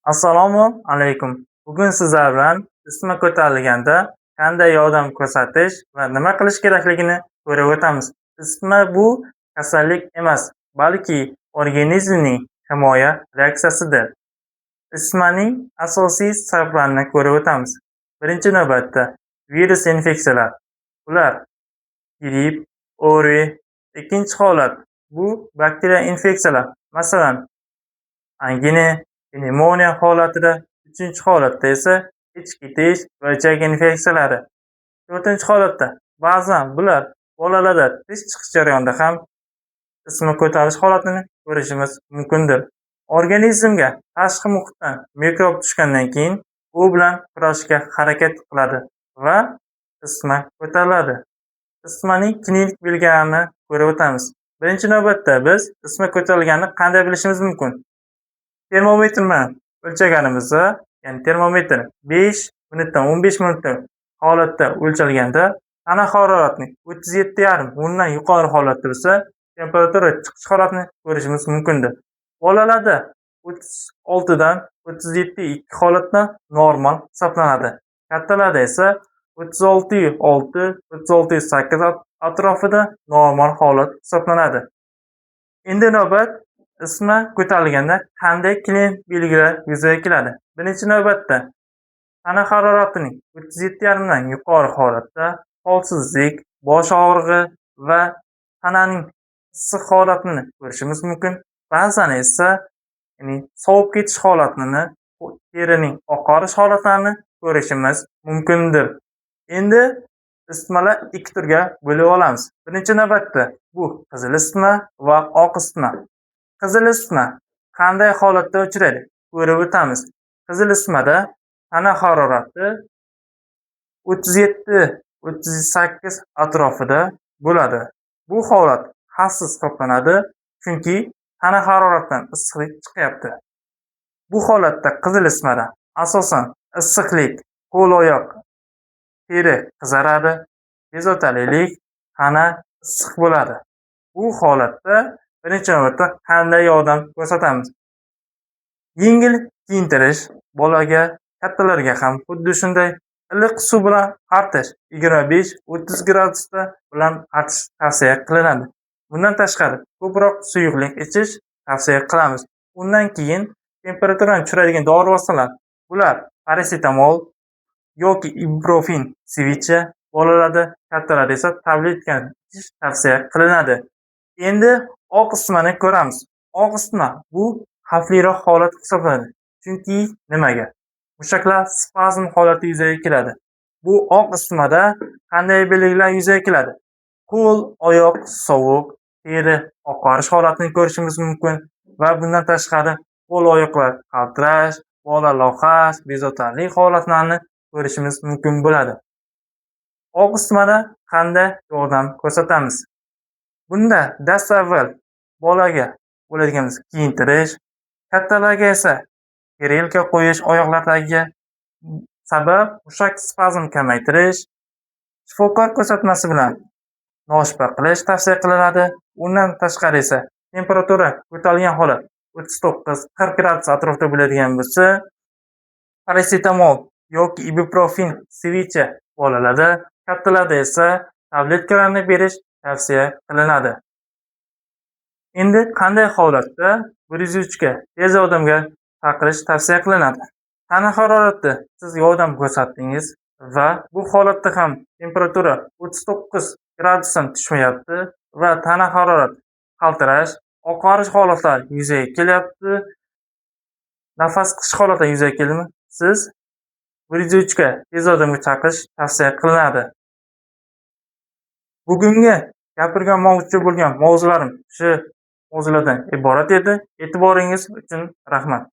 Assalomu alaykum. Bugun sizlar bilan isitma ko'tarilganda qanday yordam ko'rsatish va nima qilish kerakligini ko'rib o'tamiz. Isitma bu kasallik emas, balki organizmning himoya reaksiyasidir. Isitmaning asosiy sabablarini ko'rib o'tamiz. Birinchi navbatda virus infeksiyalar. Ular gripp, o'ri. Ikkinchi holat bu bakteriya infeksiyalar. Masalan, angina, pnevmoniya holatida, uchinchi holatda esa ichki tish va ichak infeksiyalari. To'rtinchi holatda ba'zan bular bolalarda tish chiqish jarayonida ham isitma ko'tarish holatini ko'rishimiz mumkindir. Organizmga tashqi muhitdan mikrob tushgandan keyin u bilan kurashishga harakat qiladi va isitma ko'tariladi. Isitmaning klinik belgilarini ko'rib o'tamiz. Birinchi navbatda biz isitma ko'tarilganini qanday bilishimiz mumkin? Termometr bilan o'lchaganimizda, ya'ni termometr 5 minutdan 15 minut holatda o'lchalganda tana harorati 37,5 undan yuqori holatda bo'lsa, temperatura chiqish holatini ko'rishimiz mumkindir. Bolalarda 36 dan 37,2 holatda normal hisoblanadi. Kattalarda esa 36,6, 36,8 atrofida normal holat hisoblanadi. Endi navbat isitma ko'tarilganda qanday klinik belgilar yuzaga keladi? Birinchi navbatda tana haroratining 37,5 dan yuqori holatda holsizlik, bosh og'rig'i va tananing issiq holatini ko'rishimiz mumkin. Ba'zan esa sovib ketish holatini, terining oqarish holatlarini ko'rishimiz mumkindir. Endi isitmalar ikki turga bo'lib olamiz. Birinchi navbatda bu qizil isitma va oq isitma. Qizil isitma qanday holatda uchraydi? Ko'rib o'tamiz. Qizil isitmada tana harorati 37-38 atrofida bo'ladi. Bu holat xavfsiz hisoblanadi, chunki tana haroratidan issiqlik chiqyapti. Bu holatda qizil isitmada asosan issiqlik, qo'l-oyoq, teri qizaradi, bezovtalilik, tana issiq bo'ladi. Bu holatda birinchi navbatda qanday yordam ko'rsatamiz? Yengil kiyintirish, bolaga, kattalarga ham xuddi shunday iliq suv bilan artish 25-30 gradusda bilan artish tavsiya qilinadi. Bundan tashqari ko'proq suyuqlik ichish tavsiya qilamiz. Undan keyin temperaturani tushiradigan dori vositalar, bular parasetamol yoki ibuprofen seviche, bolalarda, kattalarda esa tabletkani ichish tavsiya qilinadi. Endi oq isitmani ko'ramiz. Oq isitma bu xavfliroq holat hisoblanadi. Chunki nimaga? Mushaklar spazm holati yuzaga keladi. Bu oq isitmada qanday belgilar yuzaga keladi? Qo'l, oyoq sovuq, teri oqarish holatini ko'rishimiz mumkin va bundan tashqari qo'l-oyoqlar qaltirash, bola loqash, bezovtalik holatlarini ko'rishimiz mumkin bo'ladi. Oq isitmada qanday yordam ko'rsatamiz? Bunda dastavval bolaga bo'ladigan kiyintirish, kattalarga esa grelka qo'yish oyoqlardagi, sabab mushak spazm kamaytirish, shifokor ko'rsatmasi bilan noshba qilish tavsiya qilinadi. Undan tashqari esa temperatura ko'tarilgan holat 39-40 gradus atrofida bo'ladigan bo'lsa, parasetamol yoki ibuprofen seviche bolalarda, kattalarda esa tabletkalarni berish tavsiya qilinadi. Endi qanday holatda 103 ga tez yordamga chaqirish tavsiya qilinadi? Tana harorati siz yordam ko'rsatdingiz va bu holatda ham temperatura 39 gradusdan tushmayapti va tana harorati qaltirash, oqarish holatlari yuzaga kelyapti, nafas qish holatlari yuzaga keldimi? Siz 103 ga tez yordamga chaqirish tavsiya qilinadi. Bugungi gapirmoqchi bo'lgan mavzularim shu mavzulardan iborat edi. E'tiboringiz uchun rahmat.